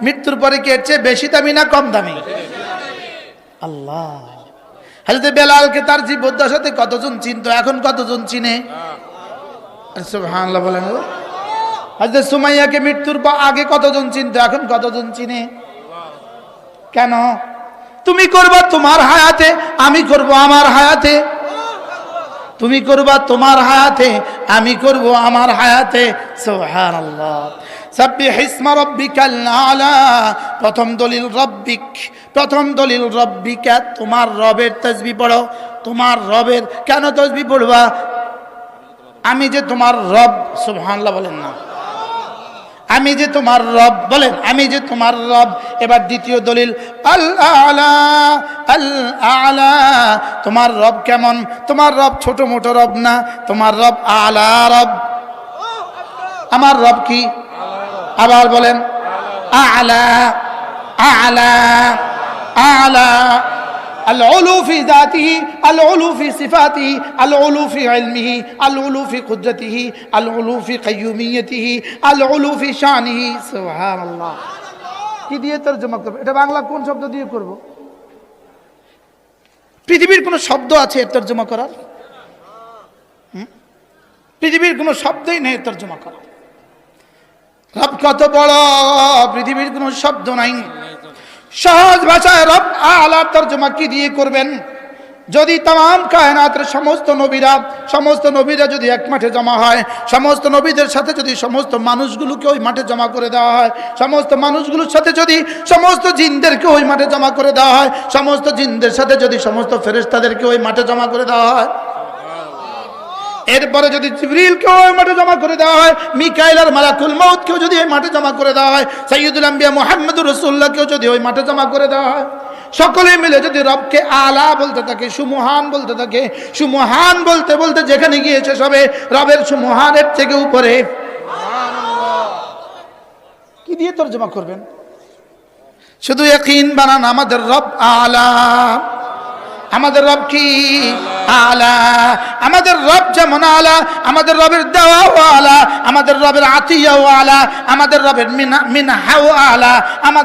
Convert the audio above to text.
মৃত্যুর পরে কি এর চেয়ে বেশি দামি না কম দামি? আল্লাহ। হযরত বেলালকে তার জীবদ্দশাতে কতজন চিনতো, এখন কতজন চিনে? সুবহানাল্লাহ বলেন। হযরত সুমাইয়াকে মৃত্যুর আগে কতজন চিনতো, এখন কতজন চিনে? কেন? তুমি করবা তোমার হায়াতে, আমি করব আমার হায়াতে। তুমি করবা তোমার হায়াতে, আমি করব আমার হায়াতে। সুবহানাল্লাহ। সাব্বিহ ইসমা রাব্বিকাল আলা। প্রথম দলিল রব্বিক, প্রথম দলিল রব্বিকা, তোমার রবের তাসবিহ পড়ো। তোমার রবের কেন তাসবিহ পড়বা? আমি যে তোমার রব। সুবহানাল্লাহ বলেন না। আমি যে তোমার রব, বলেন আমি যে তোমার রব। এবার দ্বিতীয় দলিল আল আলা, আল আলা। তোমার রব কেমন? তোমার রব ছোট মোটো রব না, তোমার রব আলা রব। আমার রব কি? আবার বলেন আলা, আলা, আলা। العلو في ذاته، العلو في صفاته، العلو في علمه، العلو في قدرته، العلو في قيوميته، العلو في شانه। سبحان الله। কি দিয়ে তরজমা করব? এটা বাংলা কোন শব্দ দিয়ে করব? পৃথিবীর কোন শব্দ আছে এর তরজমা করার? পৃথিবীর কোন শব্দই নেই তরজমা করার। রব কত বড়, পৃথিবীর কোন শব্দ নাই। সহজ ভাষায় রব আলা তরজমা কি দিয়ে করবেন? যদি তাম কায়নাতের সমস্ত নবীরা যদি এক মাঠে জমা হয়, সমস্ত নবীদের সাথে যদি সমস্ত মানুষগুলোকে ওই মাঠে জমা করে দেওয়া হয়, সমস্ত মানুষগুলোর সাথে যদি সমস্ত জিনদেরকে ওই মাঠে জমা করে দেওয়া হয়, সমস্ত জিনদের সাথে যদি সমস্ত ফেরেশতাদেরকে ওই মাঠে জমা করে দেওয়া হয়, এরপরে যদি জিবরিলকে ওই মাঠে জমা করে দেওয়া হয়, মিকাইল আর মালাকুল মউতকেও যদি ওই মাঠে জমা করে দেওয়া হয়, সাইয়্যিদুল আম্বিয়া মুহাম্মদুর রাসূলুল্লাহকেও যদি ওই মাঠে জমা করে দেওয়া হয়, সকলে মিলে যদি রবকে আলা বলতে থাকে, সুমহান বলতে থাকে, সুমহান বলতে বলতে যেখানে গিয়েছে সবে রবের সুমহানের থেকে উপরে। সুবহানাল্লাহ। কি দিয়ে তরজমা করবেন? শুধু ইয়াকিন বানান, আমাদের রব আলা। আমাদের রব কি? আলা। আমাদের রব যেমন আলা, আমাদের রবের দেওয়াও আলা, আমাদের রবের আতিয়াও আলা, আমাদের রবের মিনহাও আলা, আমাদের